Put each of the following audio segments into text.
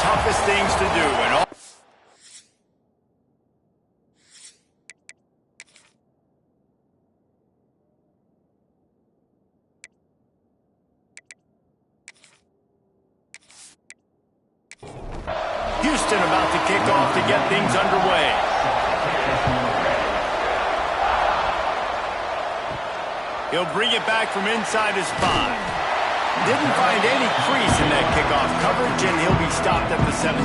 toughest things to do. And all Houston about to kick off to get things underway. He'll bring it back from inside his 5. Didn't find any crease in that kickoff coverage, and he'll be stopped at the 17.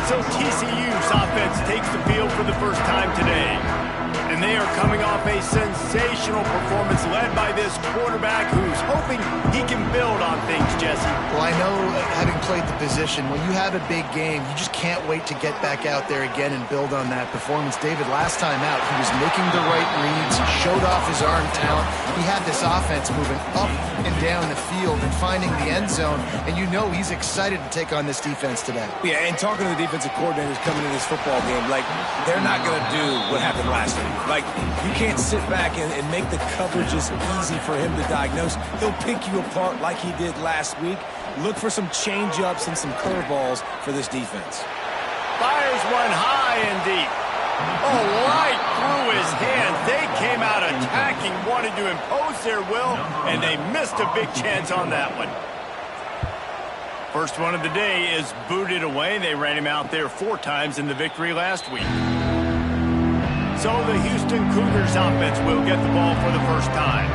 So TCU's offense takes the field for the first time today. And they are coming off a sensational performance led by this quarterback who's hoping he can build on things, Jesse. Well, I know, having played the position, when you have a big game, you just can't wait to get back out there again and build on that performance. David, last time out, he was making the right reads. He showed off his arm talent. He had this offense moving up and down the field and finding the end zone. And you know he's excited to take on this defense today. Yeah, and talking to the defensive coordinators coming into this football game, like, they're not going to do what happened last week. Like, you can't sit back and make the coverages easy for him to diagnose. He'll pick you apart like he did last week. Look for some change-ups and some curveballs for this defense. Fires one high and deep. Oh, right through his hands. They came out attacking, wanted to impose their will, and they missed a big chance on that one. First one of the day is booted away. They ran him out there 4 times in the victory last week. So the Houston Cougars offense will get the ball for the first time.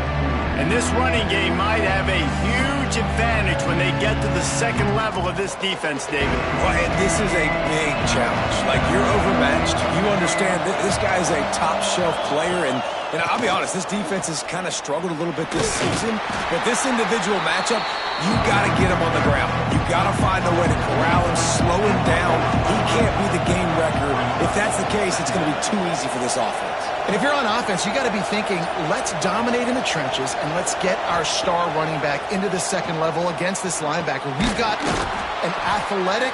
And this running game might have a huge advantage when they get to the second level of this defense, David. Well, and this is a big challenge. Like, you're overmatched. You understand that this guy is a top-shelf player, and I'll be honest, this defense has kind of struggled a little bit this season. But this individual matchup, you got to get him on the ground. You got to find a way to corral him, slow him down. He can't be the game wrecker. If that's the case, it's going to be too easy for this offense. And if you're on offense, you got to be thinking, let's dominate in the trenches and let's get our star running back into the second level against this linebacker. We've got an athletic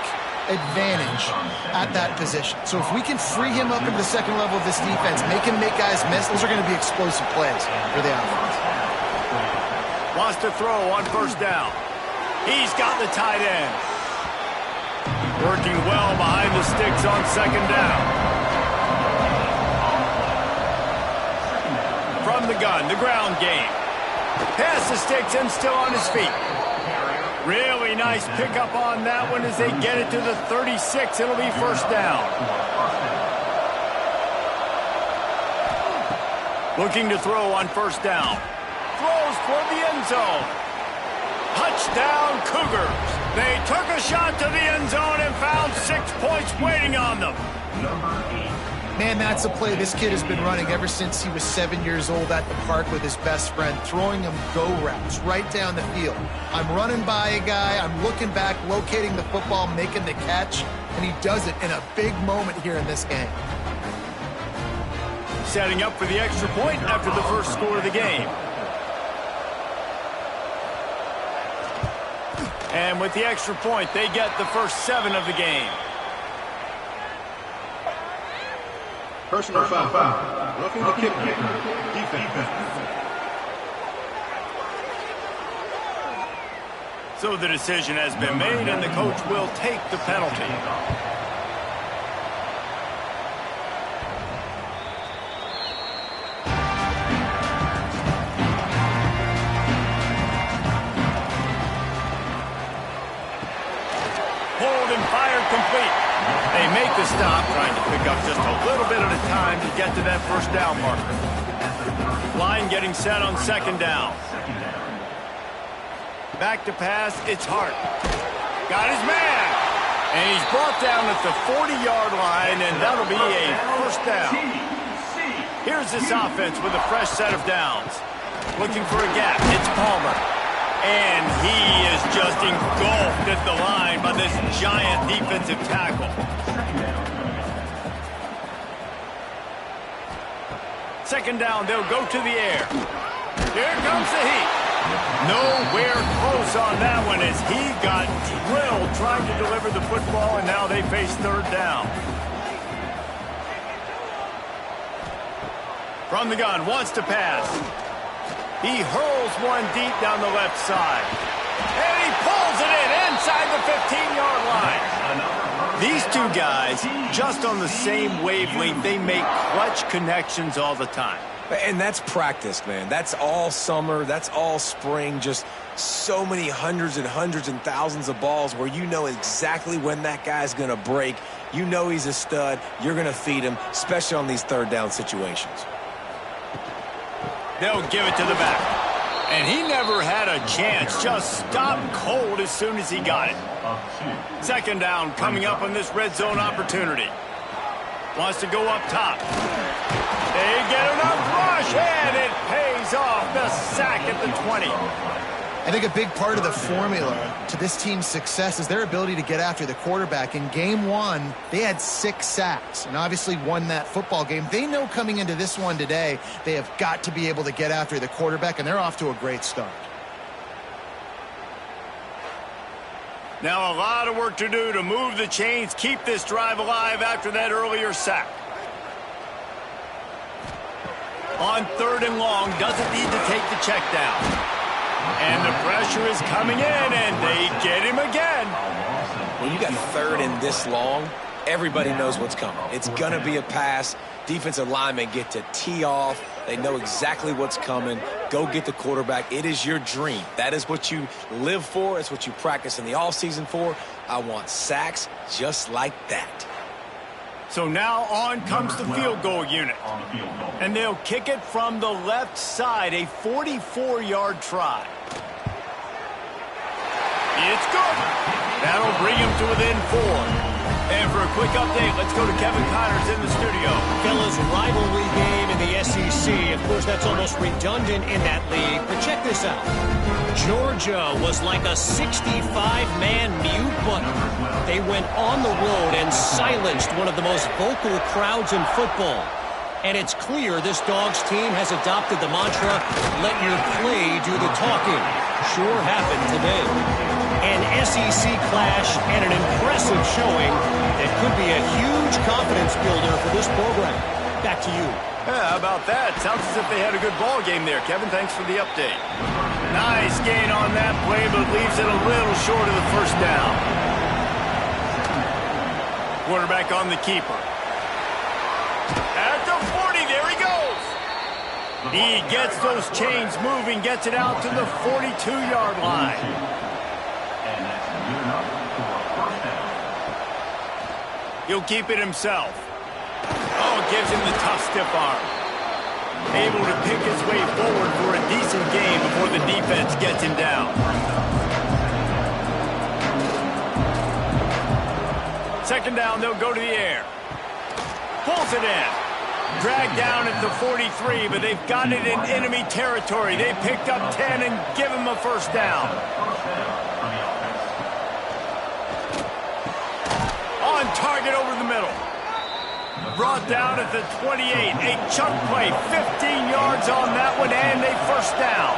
advantage at that position. So if we can free him up into the second level of this defense, make him make guys miss, those are going to be explosive plays for the offense. Wants to throw on first down. He's got the tight end. Working well behind the sticks on second down. From the gun, the ground game. Past the sticks and still on his feet. Really nice pickup on that one as they get it to the 36. It'll be first down. Looking to throw on first down. Throws toward the end zone. Touchdown Cougars. They took a shot to the end zone and found 6 points waiting on them. Man, that's a play this kid has been running ever since he was 7 years old at the park with his best friend, throwing him go routes right down the field. I'm running by a guy, I'm looking back, locating the football, making the catch, and he does it in a big moment here in this game. Setting up for the extra point after the first score of the game. And with the extra point, they get the first 7 of the game. Personal foul. Roughing the kick. Defense. So the decision has been made, and the coach will take the penalty. Hold and fire complete. They make the stop, trying to pick up just a little bit at a time to get to that first down marker. Line getting set on second down. Back to pass, it's Hart. Got his man. And he's brought down at the 40-yard line, and that'll be a first down. Here's this offense with a fresh set of downs. Looking for a gap, it's Palmer. And he is just engulfed at the line by this giant defensive tackle. Second down, they'll go to the air. Here comes the heat. Nowhere close on that one as he got drilled trying to deliver the football, and now they face third down. From the gun, wants to pass. He hurls one deep down the left side. And he pulls it in end inside the 15-yard line. These two guys, just on the same wavelength, they make clutch connections all the time. And that's practice, man. That's all summer. That's all spring. Just so many hundreds and thousands of balls where you know exactly when that guy's going to break. You know he's a stud. You're going to feed him, especially on these third down situations. They'll give it to the back. And he never had a chance. Just stopped cold as soon as he got it. Second down coming up on this red zone opportunity. Wants to go up top. They get enough rush, and it pays off. The sack at the 20. I think a big part of the formula to this team's success is their ability to get after the quarterback. In game one, they had 6 sacks and obviously won that football game. They know coming into this one today, they have got to be able to get after the quarterback, and they're off to a great start. Now a lot of work to do to move the chains, keep this drive alive after that earlier sack. On third and long, doesn't need to take the check down. And the pressure is coming in, and they get him again. When you got third and this long, everybody knows what's coming. It's going to be a pass. Defensive linemen get to tee off. They know exactly what's coming. Go get the quarterback. It is your dream. That is what you live for. It's what you practice in the offseason for. I want sacks just like that. So now on comes the field goal unit. And they'll kick it from the left side, a 44-yard try. It's good. That'll bring him to within 4. And for a quick update, let's go to Kevin Connors in the studio. Fellas, rivalry game in the SEC. Of course, that's almost redundant in that league. But check this out. Georgia was like a 65-man mute button. They went on the road and silenced one of the most vocal crowds in football. And it's clear this Dogs team has adopted the mantra, let your play do the talking. Sure happened today. An SEC clash and an impressive showing that could be a huge confidence builder for this program. Back to you. Yeah, how about that? Sounds as if they had a good ball game there. Kevin, thanks for the update. Nice gain on that play, but leaves it a little short of the first down. Quarterback on the keeper. At the 40, there he goes. He gets those chains moving, gets it out to the 42-yard line. He'll keep it himself. Oh, gives him the tough stiff arm. Able to pick his way forward for a decent game before the defense gets him down. Second down, they'll go to the air. Pulls it in. Dragged down at the 43, but they've got it in enemy territory. They picked up 10 and give him a first down. On target over the middle. Brought down at the 28. A chunk play, 15 yards on that one, and a first down.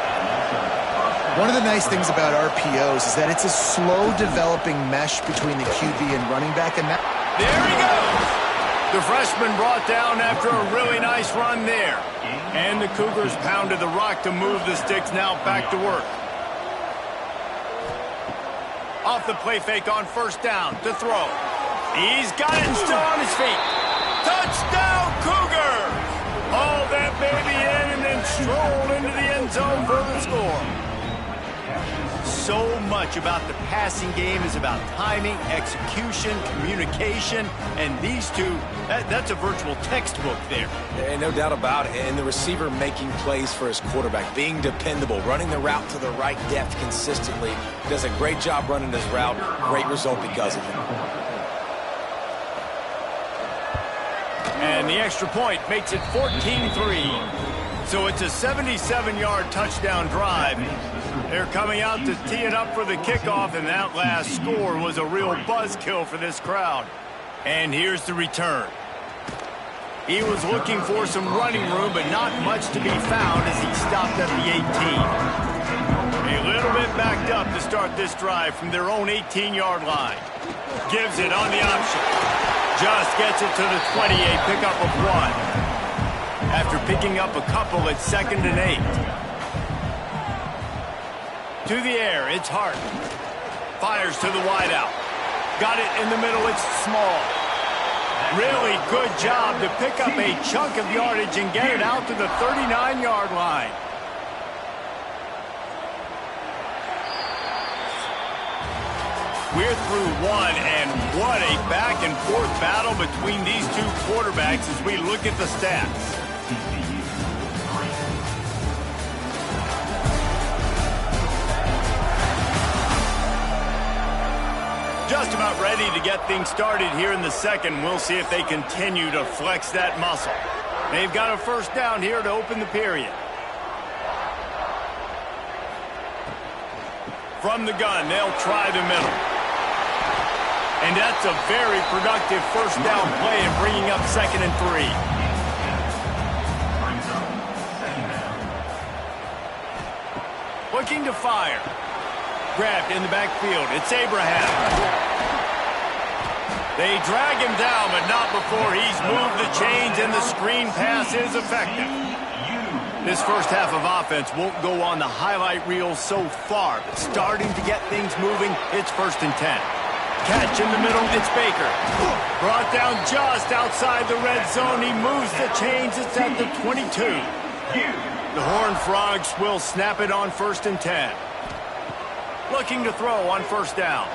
One of the nice things about RPOs is that it's a slow-developing mesh between the QB and running back. And that there he goes. The freshman brought down after a really nice run there. And the Cougars pounded the rock to move the sticks, now back to work. Off the play fake on first down to throw. He's got it and still on his feet. Touchdown, Cougars! Haul that baby in and then stroll into the end zone for the score. So much about the passing game is about timing, execution, communication, and these two, that's a virtual textbook there. And no doubt about it. And the receiver making plays for his quarterback, being dependable, running the route to the right depth consistently. Does a great job running his route. Great result because of it. And the extra point makes it 14-3. So it's a 77-yard touchdown drive. They're coming out to tee it up for the kickoff, and that last score was a real buzzkill for this crowd. And here's the return. He was looking for some running room, but not much to be found as he stopped at the 18. A little bit backed up to start this drive from their own 18-yard line. Gives it on the option. Just gets it to the 20, a pickup of 1. After picking up a couple at 2nd and 8. To the air, it's Hart. Fires to the wideout. Got it in the middle. It's small. Really good job to pick up a chunk of yardage and get it out to the 39-yard line. We're through one, and what a back-and-forth battle between these two quarterbacks as we look at the stats. Just about ready to get things started here in the second. We'll see if they continue to flex that muscle. They've got a first down here to open the period. From the gun, they'll try the middle. And that's a very productive first down play in bringing up 2nd and 3. Looking to fire. Grabbed in the backfield. It's Abraham. They drag him down, but not before he's moved the chains, and the screen pass is effective. This first half of offense won't go on the highlight reel so far, but starting to get things moving, it's 1st and 10. Catch in the middle, it's Baker. Brought down just outside the red zone. He moves the chains. It's at the 22. The Horned Frogs will snap it on 1st and 10. Looking to throw on first down.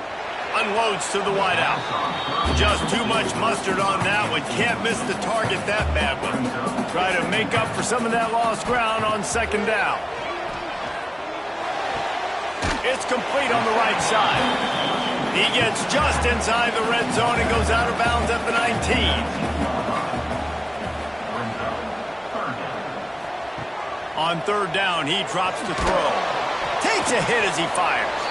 Unloads to the wideout. Just too much mustard on that one. Can't miss the target that badly. Try to make up for some of that lost ground on 2nd down. It's complete on the right side. He gets just inside the red zone and goes out of bounds at the 19. On 3rd down, he drops to throw. Takes a hit as he fires.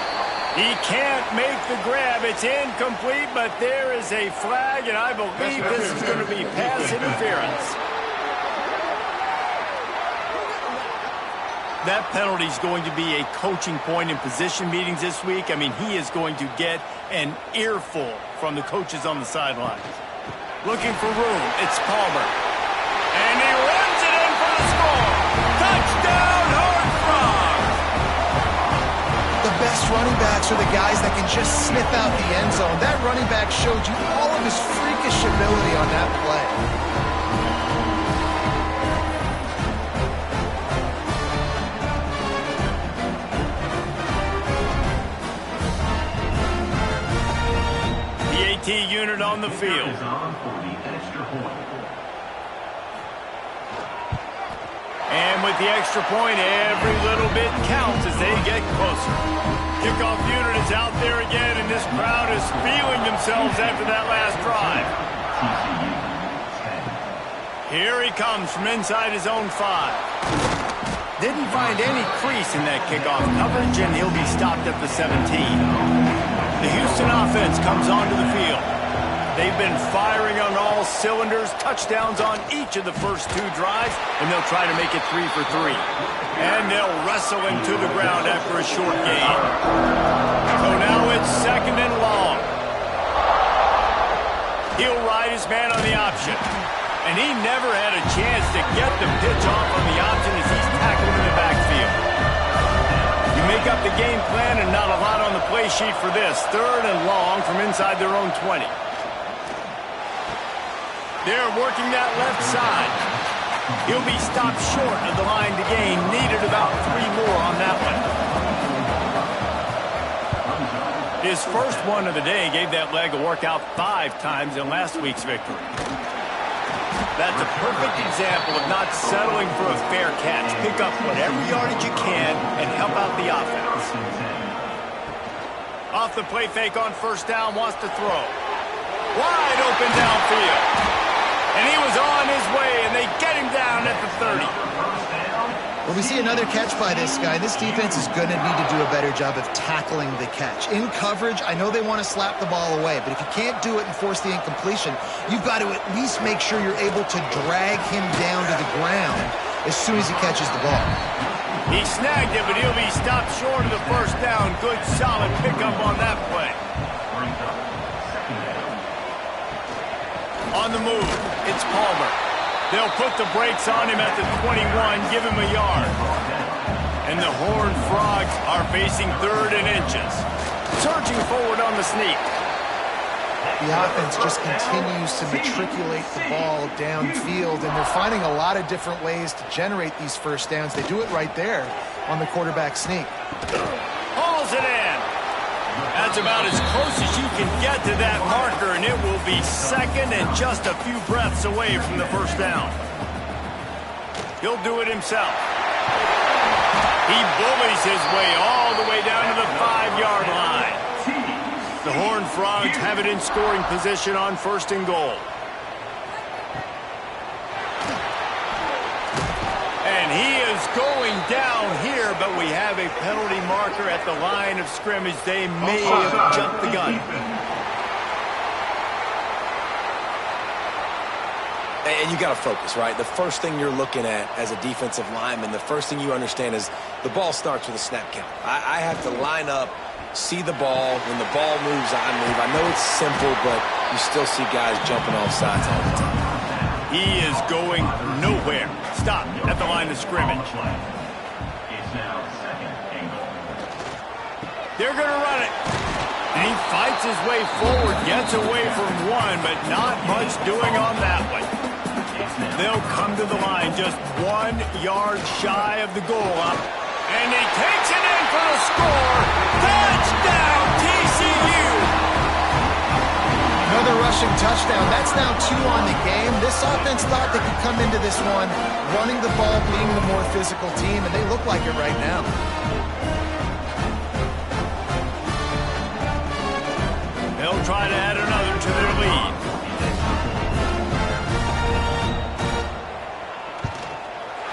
He can't make the grab. It's incomplete, but there is a flag, and I believe this is going to be pass interference. That penalty is going to be a coaching point in position meetings this week. I mean, he is going to get an earful from the coaches on the sidelines. Looking for room. It's Palmer. And he runs it in for the score. Touchdown, Horned Frogs! The best running backs are the guys that can just sniff out the end zone. That running back showed you all of his freakish ability on that play. The AT unit on the field. And with the extra point, every little bit counts as they get closer. Kickoff unit is out there again, and this crowd is feeling themselves after that last drive. Here he comes from inside his own 5. Didn't find any crease in that kickoff coverage, and he'll be stopped at the 17. The Houston offense comes onto the field. They've been firing on all cylinders, touchdowns on each of the first 2 drives, and they'll try to make it 3 for 3. And they'll wrestle him to the ground after a short gain. So now it's 2nd and long. He'll ride his man on the option. And he never had a chance to get the pitch off on the option as he's tackled in the backfield. You make up the game plan and not a lot on the play sheet for this. 3rd and long from inside their own 20. They're working that left side. He'll be stopped short of the line to gain. Needed about 3 more on that one. His first one of the day gave that leg a workout 5 times in last week's victory. That's a perfect example of not settling for a fair catch. Pick up whatever yardage you can and help out the offense. Off the play fake on first down, wants to throw. Wide open downfield. And he was on his way, and they get him down at the 30. Well, we see another catch by this guy. This defense is going to need to do a better job of tackling the catch. In coverage, I know they want to slap the ball away, but if you can't do it and force the incompletion, you've got to at least make sure you're able to drag him down to the ground as soon as he catches the ball. He snagged it, but he'll be stopped short of the first down. Good, solid pickup on that play. On the move, it's Palmer. They'll put the brakes on him at the 21, give him a yard. And the Horned Frogs are facing 3rd and inches. Surging forward on the sneak. The offense just continues to matriculate the ball downfield, and they're finding a lot of different ways to generate these first downs. They do it right there on the quarterback sneak. Hauls it in. That's about as close as you can get to that marker, and it will be second and just a few breaths away from the first down. He'll do it himself. He bullies his way all the way down to the 5-yard line. The Horned Frogs have it in scoring position on 1st and goal. And he is going down here, but we have a penalty marker at the line of scrimmage. They may have jumped the gun. And you got to focus, right? The first thing you're looking at as a defensive lineman, the first thing you understand is the ball starts with a snap count. I have to line up, see the ball. When the ball moves, I move. I know it's simple, but you still see guys jumping off sides all the time. He is going nowhere. Stop at the line of scrimmage. They're going to run it. And he fights his way forward, gets away from one, but not much doing on that one. They'll come to the line just 1 yard shy of the goal up. And he takes it in for the score. Touchdown, TCU! Another rushing touchdown. That's now 2 on the game. This offense thought they could come into this one running the ball, being the more physical team, and they look like it right now. They'll try to add another to their lead.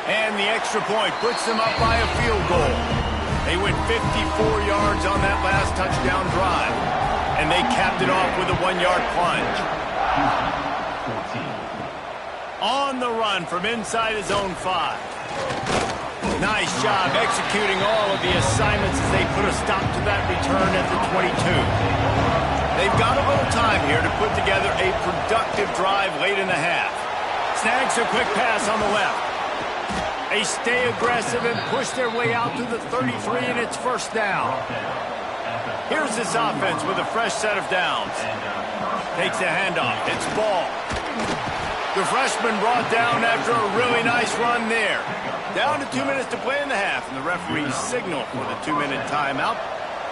And the extra point puts them up by a field goal. They went 54 yards on that last touchdown drive. And they capped it off with a 1-yard plunge. On the run from inside his own 5. Nice job executing all of the assignments as they put a stop to that return at the 22. They've got a little time here to put together a productive drive late in the half. Snags a quick pass on the left. They stay aggressive and push their way out to the 33, and it's first down. Here's this offense with a fresh set of downs. Takes the handoff. It's ball. The freshman brought down after a really nice run there. Down to 2 minutes to play in the half, and the referee signal for the 2-minute timeout.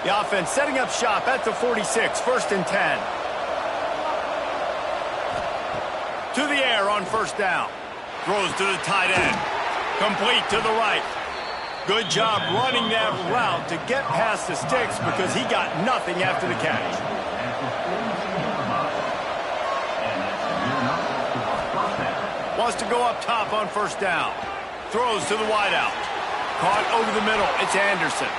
The offense setting up shop at the 46, 1st and 10. To the air on first down. Throws to the tight end. Complete to the right. Good job running that route to get past the sticks because he got nothing after the catch. Wants to go up top on first down. Throws to the wideout. Caught over the middle. It's Anderson.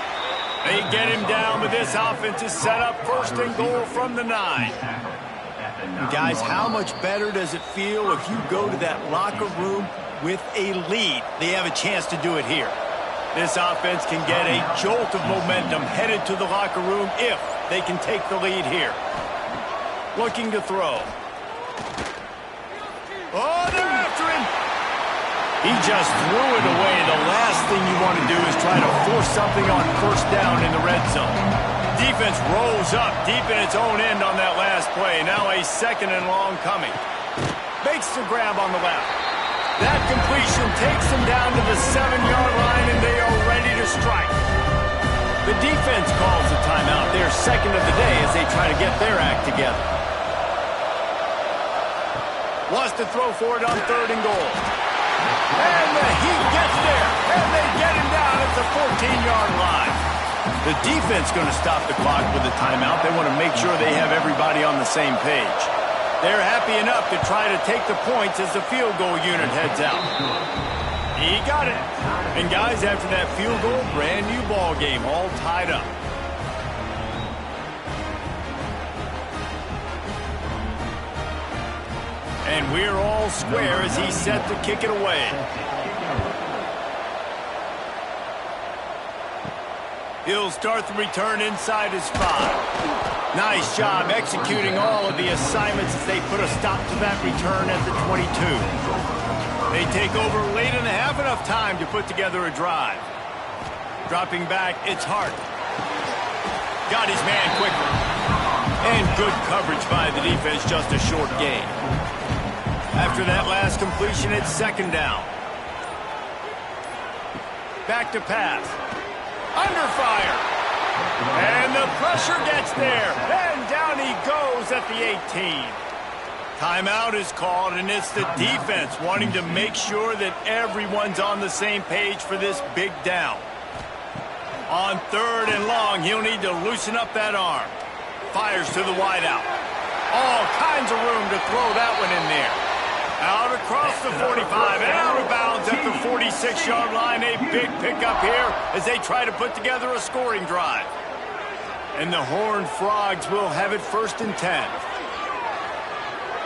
They get him down, but this offense is set up 1st and goal from the 9. And guys, how much better does it feel if you go to that locker room with a lead? They have a chance to do it here. This offense can get a jolt of momentum headed to the locker room if they can take the lead here. Looking to throw. Oh, they're after him. He just threw it away. The last thing you want to do is try to force something on first down in the red zone. Defense rolls up deep in its own end on that last play. Now a 2nd and long coming. Makes the grab on the left. That completion takes them down to the 7-yard line, and they are ready to strike. The defense calls the timeout, their 2nd of the day, as they try to get their act together. Wants to throw for it on 3rd and goal. And he gets there, and they get him down at the 14-yard line. The defense going to stop the clock with a timeout. They want to make sure they have everybody on the same page. They're happy enough to try to take the points as the field goal unit heads out. He got it. And guys, after that field goal, brand new ball game, all tied up. And we're all square as he's set to kick it away. He'll start the return inside his 5. Nice job executing all of the assignments as they put a stop to that return at the 22. They take over late in the half, enough time to put together a drive. Dropping back, it's Hart. Got his man quickly. And good coverage by the defense, just a short gain. After that last completion, it's second down. Back to pass. Under fire. And the pressure gets there. And down he goes at the 18. Timeout is called, and it's the defense wanting to make sure that everyone's on the same page for this big down. On third and long, he'll need to loosen up that arm. Fires to the wideout. All kinds of room to throw that one in there. Out across the 45 and out of bounds at the 46-yard line. A big pickup here as they try to put together a scoring drive. And the Horned Frogs will have it 1st and 10.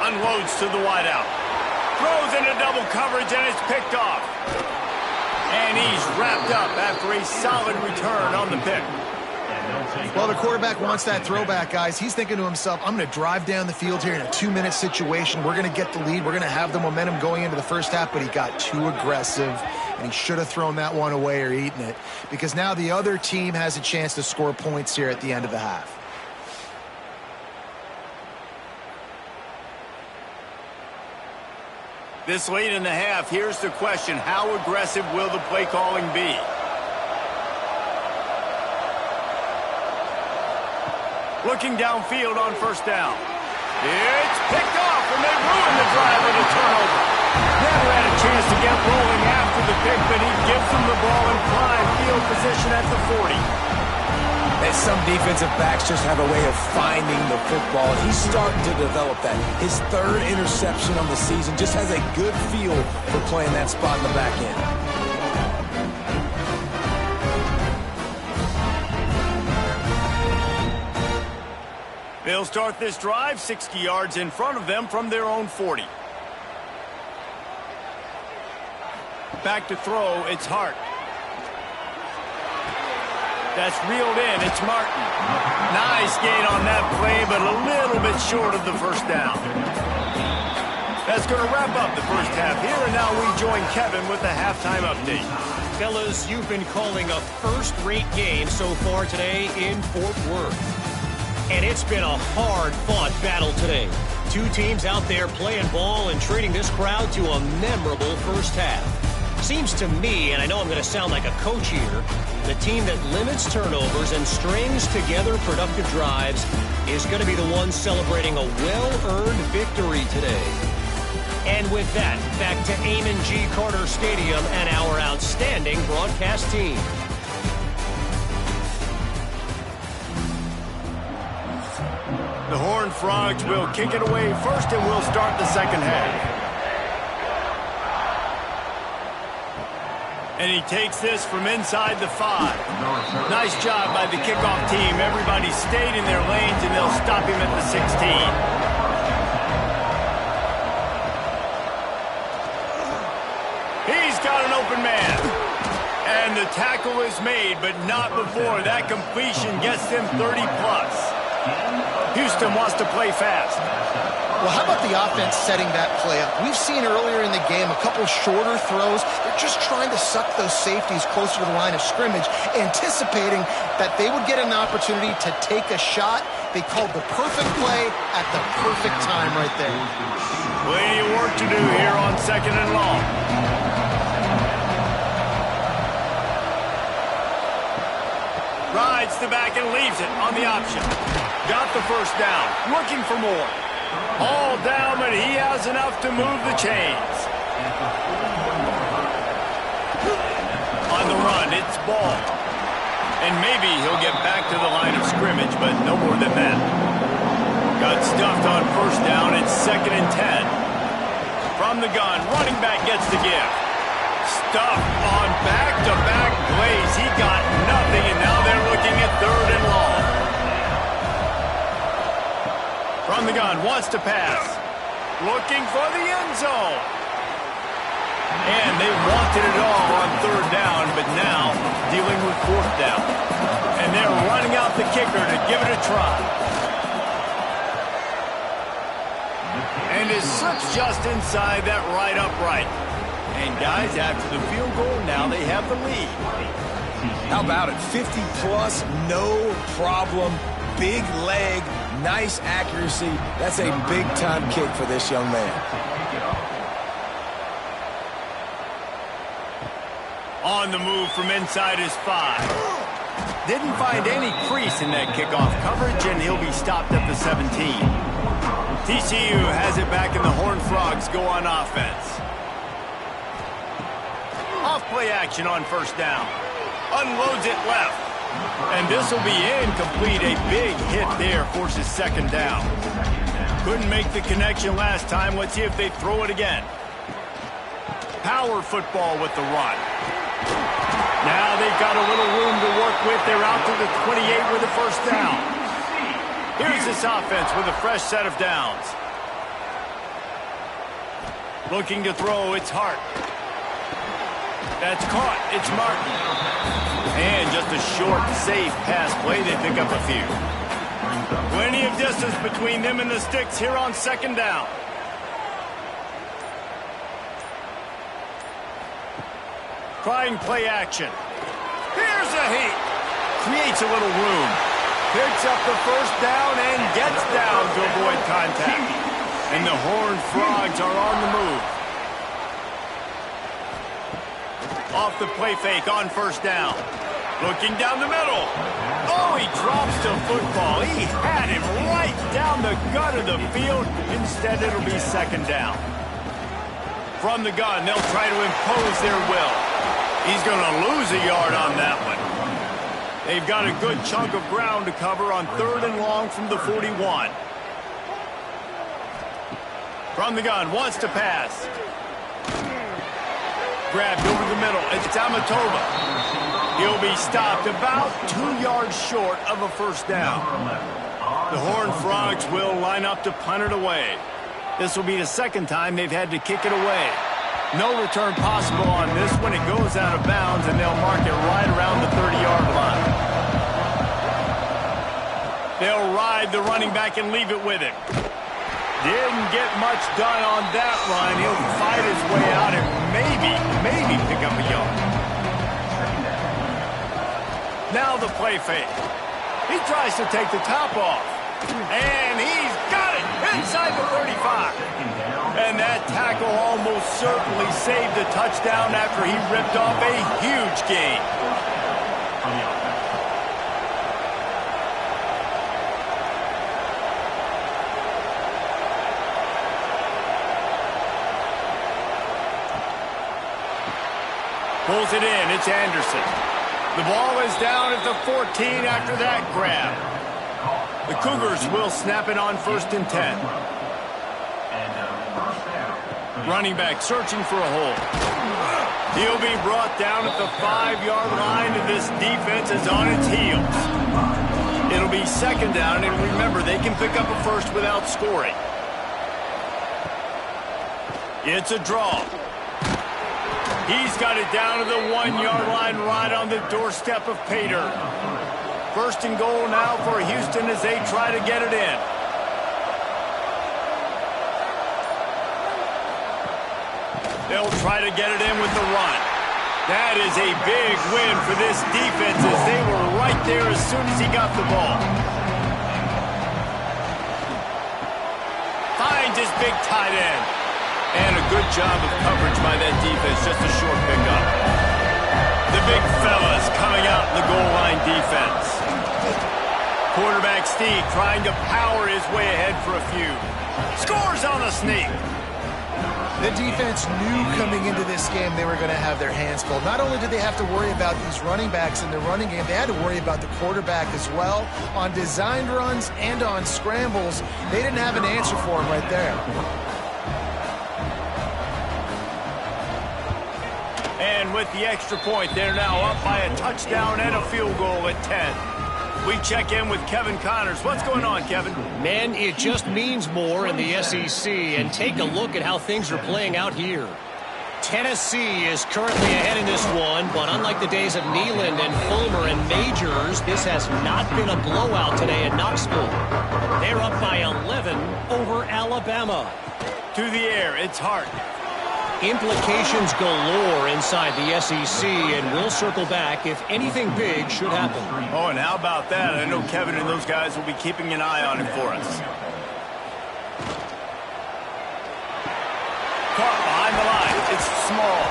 Unloads to the wideout. Throws into double coverage and it's picked off. And he's wrapped up after a solid return on the pick. Well, the quarterback wants that throwback, guys. He's thinking to himself, I'm going to drive down the field here in a 2-minute situation. We're going to get the lead. We're going to have the momentum going into the first half, but he got too aggressive, and he should have thrown that one away or eaten it, because now the other team has a chance to score points here at the end of the half. This late in the half, here's the question. How aggressive will the play calling be? Looking downfield on first down. It's picked off, and they ruin the drive with a turnover. Never had a chance to get rolling after the pick, but he gives them the ball in prime field position at the 40. And some defensive backs just have a way of finding the football. He's starting to develop that. His 3rd interception on the season, just has a good feel for playing that spot in the back end. They'll start this drive 60 yards in front of them from their own 40. Back to throw, it's Hart. That's reeled in, it's Martin. Nice gain on that play, but a little bit short of the first down. That's going to wrap up the first half here, and now we join Kevin with the halftime update. Fellas, you've been calling a first-rate game so far today in Fort Worth. And it's been a hard-fought battle today. Two teams out there playing ball and treating this crowd to a memorable first half. Seems to me, and I know I'm going to sound like a coach here, the team that limits turnovers and strings together productive drives is going to be the one celebrating a well-earned victory today. And with that, back to Amon G. Carter Stadium and our outstanding broadcast team. The Horned Frogs will kick it away first, and we'll start the second half. And he takes this from inside the 5. Nice job by the kickoff team. Everybody stayed in their lanes, and they'll stop him at the 16. He's got an open man. And the tackle is made, but not before that completion gets them 30-plus. Houston wants to play fast. Well, how about the offense setting that play up? We've seen earlier in the game a couple shorter throws. They're just trying to suck those safeties closer to the line of scrimmage, anticipating that they would get an opportunity to take a shot. They called the perfect play at the perfect time right there. Plenty of work to do here on second and long. Rides the back and leaves it on the option. Got the first down. Looking for more. All down, but he has enough to move the chains. On the run, it's Ball. And maybe he'll get back to the line of scrimmage, but no more than that. Got stuffed on first down. It's 2nd and 10. From the gun, running back gets the gift. Stuffed on back-to-back plays. He got nothing, and now they're looking at 3rd and long. From the gun, wants to pass. Looking for the end zone. And they wanted it all on 3rd down, but now dealing with 4th down. And they're running out the kicker to give it a try. And it slips just inside that right upright. And guys, after the field goal, now they have the lead. How about it? 50-plus, no problem. Big leg, nice accuracy. That's a big-time kick for this young man. On the move from inside his 5. Didn't find any crease in that kickoff coverage, and he'll be stopped at the 17. TCU has it back, and the Horned Frogs go on offense. Off-play action on first down. Unloads it left. And this will be incomplete. A big hit there forces second down. Couldn't make the connection last time. Let's see if they throw it again. Power football with the run. Now they've got a little room to work with. They're out to the 28 with a first down. Here's this offense with a fresh set of downs. Looking to throw, it's Hart. That's caught. It's Martin. And just a short, safe pass play. They pick up a few. Plenty of distance between them and the sticks here on second down. Trying play action. Here's a heat. Creates a little room. Picks up the first down and gets down to avoid contact. And the Horned Frogs are on the move. Off the play fake on first down. Looking down the middle. Oh, he drops the football. He had him right down the gut of the field. Instead, it'll be second down. From the gun, they'll try to impose their will. He's going to lose a yard on that one. They've got a good chunk of ground to cover on third and long from the 41. From the gun, wants to pass. Grabbed over the middle. It's Tamatova. He'll be stopped about 2 yards short of a first down. The Horned Frogs will line up to punt it away. This will be the second time they've had to kick it away. No return possible on this when it goes out of bounds, and they'll mark it right around the 30-yard line. They'll ride the running back and leave it with him. Didn't get much done on that run. He'll fight his way out and maybe pick up a yard. Now the play fake. He tries to take the top off. And he's got it inside the 35. And that tackle almost certainly saved a touchdown after he ripped off a huge gain. Pulls it in. It's Anderson. The ball is down at the 14 after that grab. The Cougars will snap it on first and 10. Running back searching for a hole. He'll be brought down at the 5-yard line, and this defense is on its heels. It'll be second down, and remember, they can pick up a first without scoring. It's a draw. He's got it down to the 1-yard line right on the doorstep of Pater. First and goal now for Houston as they try to get it in. They'll try to get it in with the run. That is a big win for this defense as they were right there as soon as he got the ball. Finds his big tight end. And a good job of coverage by that defense, just a short pickup. The big fellas coming out in the goal line defense. Quarterback Steve trying to power his way ahead for a few. Scores on the sneak. The defense knew coming into this game they were going to have their hands full. Not only did they have to worry about these running backs in the running game, they had to worry about the quarterback as well. On designed runs and on scrambles, they didn't have an answer for him right there. And with the extra point, they're now up by a touchdown and a field goal at 10. We check in with Kevin Connors. What's going on, Kevin? Man, it just means more in the SEC, and take a look at how things are playing out here. Tennessee is currently ahead in this one, but unlike the days of Neyland and Fulmer and Majors, this has not been a blowout today at Knoxville. They're up by 11 over Alabama. To the air, it's Hart. Implications galore inside the SEC, and we'll circle back if anything big should happen. Oh, and how about that? I know Kevin and those guys will be keeping an eye on him for us. Caught behind the line. It's small.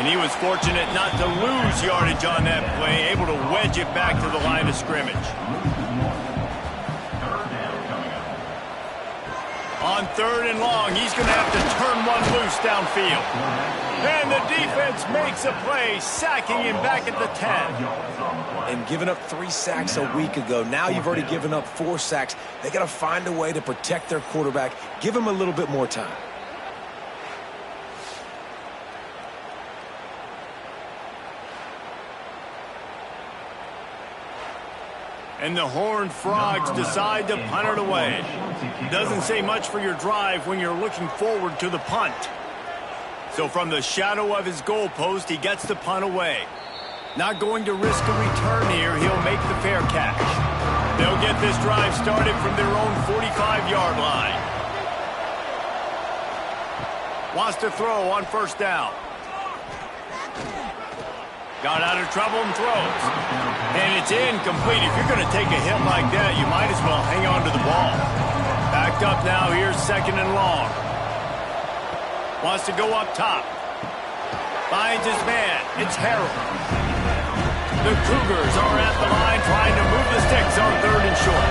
And he was fortunate not to lose yardage on that play, able to wedge it back to the line of scrimmage. On 3rd and long, he's going to have to turn one loose downfield. And the defense makes a play, sacking him back at the 10. And giving up 3 sacks a week ago, now you've already given up 4 sacks. They got to find a way to protect their quarterback. Give him a little bit more time. And the Horned Frogs decide to punt it away. Doesn't say much for your drive when you're looking forward to the punt. So from the shadow of his goalpost, he gets the punt away. Not going to risk a return here. He'll make the fair catch. They'll get this drive started from their own 45-yard line. Wants to throw on 1st down. Got out of trouble and throws. And it's incomplete. If you're going to take a hit like that, you might as well hang on to the ball. Backed up now. Here's 2nd and long. Wants to go up top. Finds his man. It's Harrell. The Cougars are at the line trying to move the sticks on 3rd and short.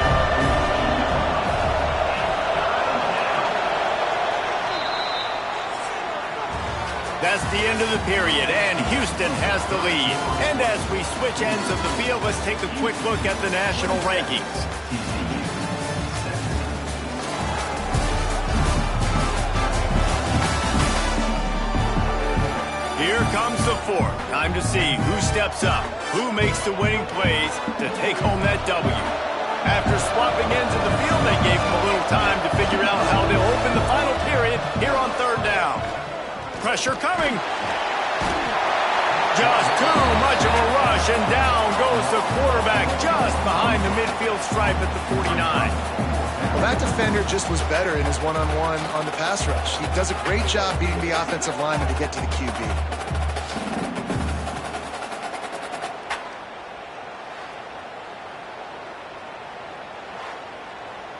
That's the end of the period, and Houston has the lead. And as we switch ends of the field, let's take a quick look at the national rankings. Here comes the 4th. Time to see who steps up, who makes the winning plays to take home that W. After swapping ends of the field, they gave him a little time to figure out how they'll open the final period here on 3rd down. Pressure coming. Just too much of a rush, and down goes the quarterback just behind the midfield stripe at the 49. Well, that defender just was better in his one-on-one on the pass rush. He does a great job beating the offensive lineman to get to the QB.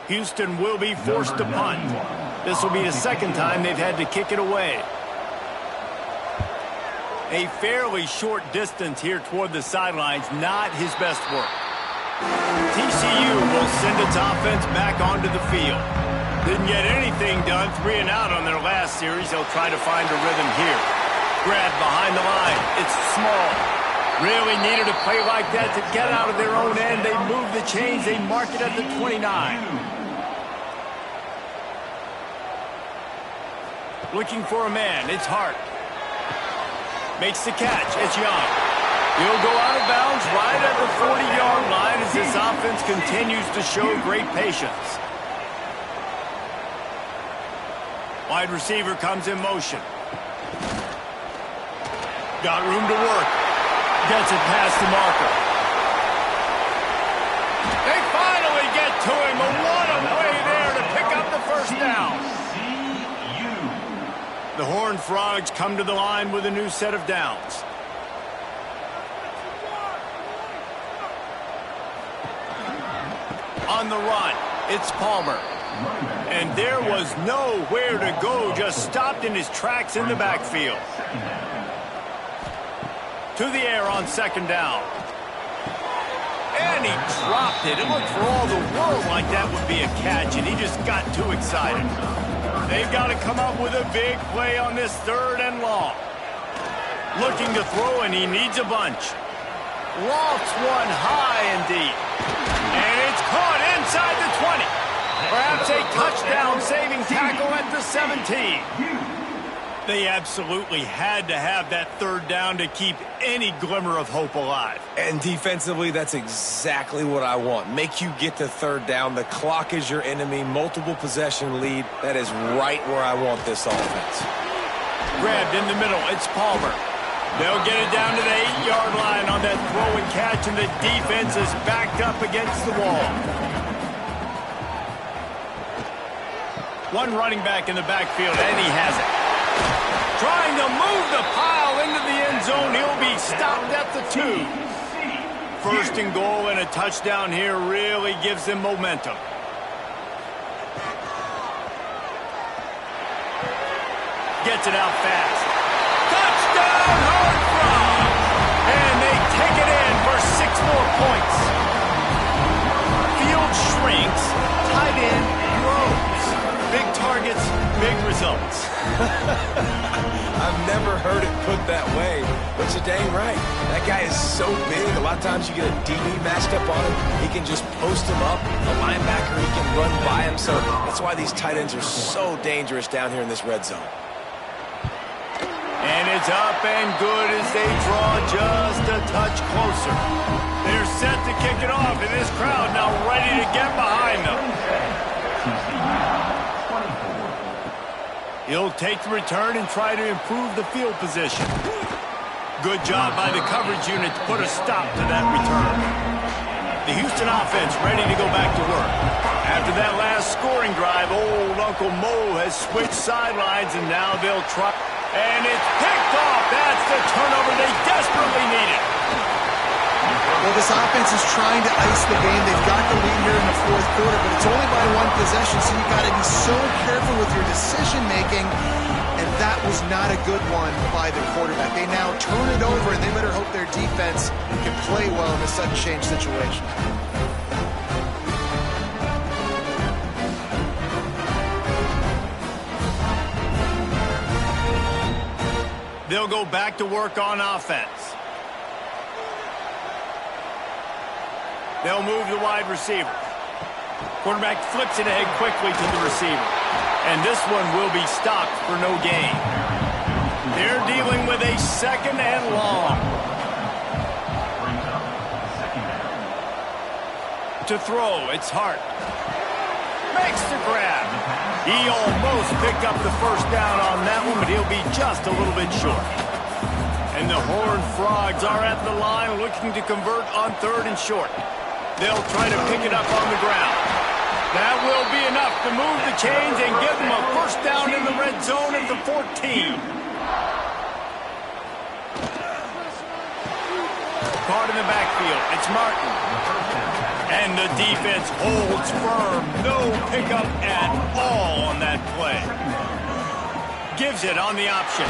Houston will be forced to punt. This will be the 2nd time they've had to kick it away. A fairly short distance here toward the sidelines, not his best work. TCU will send its offense back onto the field. Didn't get anything done, 3 and out on their last series. They'll try to find a rhythm here. Grab behind the line. It's small. Really needed a play like that to get out of their own end. They move the chains. They mark it at the 29. Looking for a man. It's Hart. Makes the catch. It's Young. He'll go out of bounds right at the 40-yard line as this offense continues to show great patience. Wide receiver comes in motion. Got room to work. Gets it past the marker. They finally get to him. What a play there to pick up the 1st down. The Horned Frogs come to the line with a new set of downs. On the run, it's Palmer. And there was nowhere to go, just stopped in his tracks in the backfield. To the air on 2nd down. And he dropped it. It looked for all the world like that would be a catch, and he just got too excited. They've got to come up with a big play on this 3rd and long. Looking to throw, and he needs a bunch. Lofts one high and deep. And it's caught inside the 20. Perhaps a touchdown-saving tackle at the 17. They absolutely had to have that 3rd down to keep any glimmer of hope alive. And defensively, that's exactly what I want. Make you get to 3rd down. The clock is your enemy. Multiple possession lead. That is right where I want this offense. Grabbed in the middle. It's Palmer. They'll get it down to the 8-yard line on that throw and catch, and the defense is backed up against the wall. One running back in the backfield, and he has it. Trying to move the pile into the end zone. He'll be stopped at the 2. First and goal and a touchdown here really gives them momentum. Gets it out fast. Touchdown, Hard Frog! And they take it in for 6 more points. Field shrinks, tight end grows. Big targets, big results. I've never heard it put that way, but you're dang right. That guy is so big. A lot of times you get a DB matched up on him. He can just post him up. A linebacker, he can run by him. So that's why these tight ends are so dangerous down here in this red zone. And it's up and good as they draw just a touch closer. They're set to kick it off, and this crowd now ready to get behind them. He'll take the return and try to improve the field position. Good job by the coverage unit to put a stop to that return. The Houston offense ready to go back to work. After that last scoring drive, old Uncle Mo has switched sidelines, and now they'll try. And it's picked off. That's the turnover they desperately needed. Well, this offense is trying to ice the game. They've got the lead here in the 4th quarter, but it's only by 1 possession, so you've got to be so careful with your decision-making, and that was not a good one by the quarterback. They now turn it over, and they better hope their defense can play well in a sudden change situation. They'll go back to work on offense. They'll move the wide receiver. Quarterback flips it ahead quickly to the receiver. And this one will be stopped for no gain. They're dealing with a 2nd and long. To throw, it's Hart. Makes the grab. He almost picked up the first down on that one, but he'll be just a little bit short. And the Horned Frogs are at the line looking to convert on 3rd and short. They'll try to pick it up on the ground. That will be enough to move the chains and give them a first down in the red zone at the 14. Caught in the backfield. It's Martin. And the defense holds firm. No pickup at all on that play. Gives it on the option.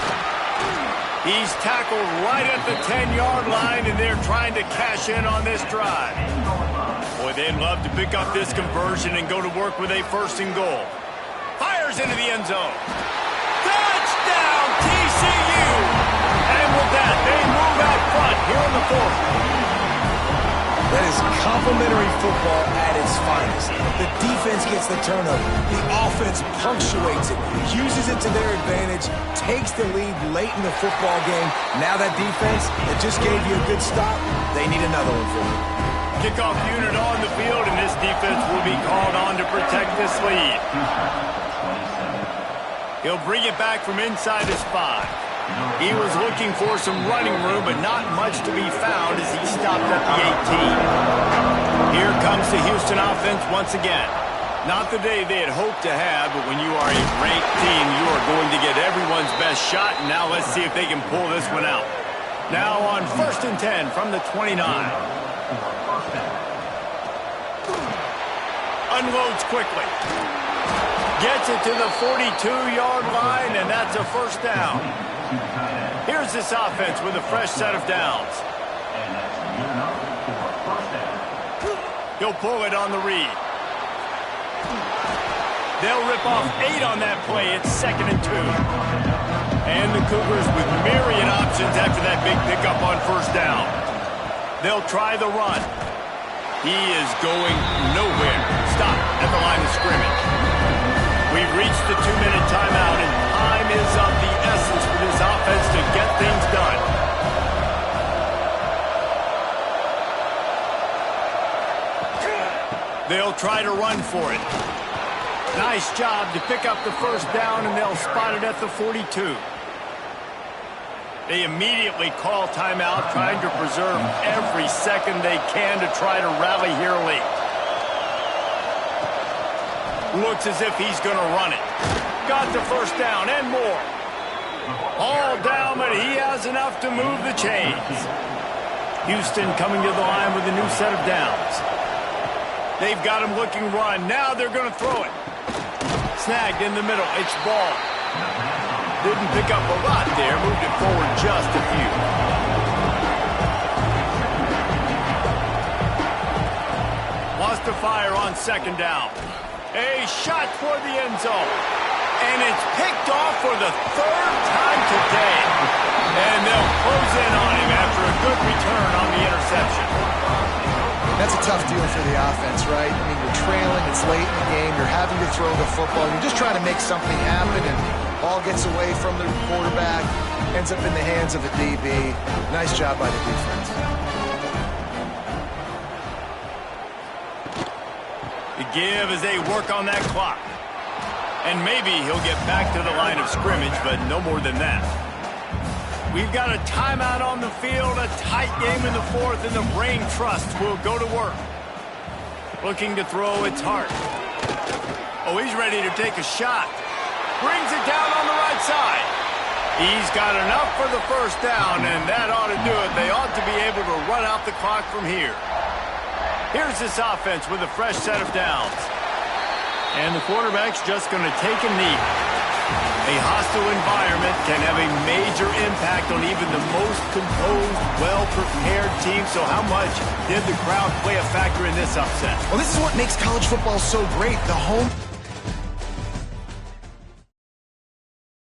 He's tackled right at the 10-yard line, and they're trying to cash in on this drive. Boy, they'd love to pick up this conversion and go to work with a 1st and goal. Fires into the end zone. Touchdown, TCU! And with that, they move out front here in the 4th. That is complimentary football at its finest. The defense gets the turnover. The offense punctuates it, uses it to their advantage, takes the lead late in the football game. Now that defense that just gave you a good stop, they need another one for you. Kickoff unit on the field, and this defense will be called on to protect this lead. He'll bring it back from inside his 5. He was looking for some running room, but not much to be found as he stopped at the 18. Here comes the Houston offense once again. Not the day they had hoped to have, but when you are a ranked team, you are going to get everyone's best shot, and now let's see if they can pull this one out. Now on 1st and 10 from the 29. Unloads quickly. Gets it to the 42-yard line, and that's a first down. Here's this offense with a fresh set of downs. He'll pull it on the read. They'll rip off 8 on that play. It's 2nd and 2. And the Cougars with myriad options after that big pickup on 1st down. They'll try the run. He is going nowhere. Stop at the line of scrimmage. We've reached the 2-minute timeout, and time is of the essence for this offense to get things done. They'll try to run for it. Nice job to pick up the first down, and they'll spot it at the 42. They immediately call timeout, trying to preserve every second they can to try to rally here late. Looks as if he's going to run it. Got the first down and more. All down, but he has enough to move the chains. Houston coming to the line with a new set of downs. They've got him looking run. Now they're going to throw it. Snagged in the middle. It's ball. Didn't pick up a lot there. Moved it forward just a few. Wants to fire on second down. A shot toward the end zone. And it's picked off for the third time today. And they'll close in on him after a good return on the interception. That's a tough deal for the offense, right? I mean, you're trailing, it's late in the game, you're having to throw the football, you're just trying to make something happen, and ball gets away from the quarterback, ends up in the hands of the DB. Nice job by the defense. The give as they work on that clock. And maybe he'll get back to the line of scrimmage, but no more than that. We've got a timeout on the field, a tight game in the fourth, and the Brain Trust will go to work. Looking to throw, it's Hart. Oh, he's ready to take a shot. Brings it down on the right side. He's got enough for the first down, and that ought to do it. They ought to be able to run out the clock from here. Here's this offense with a fresh set of downs. And the quarterback's just going to take a knee. A hostile environment can have a major impact on even the most composed, well-prepared team. So how much did the crowd play a factor in this upset? Well, this is what makes college football so great. The home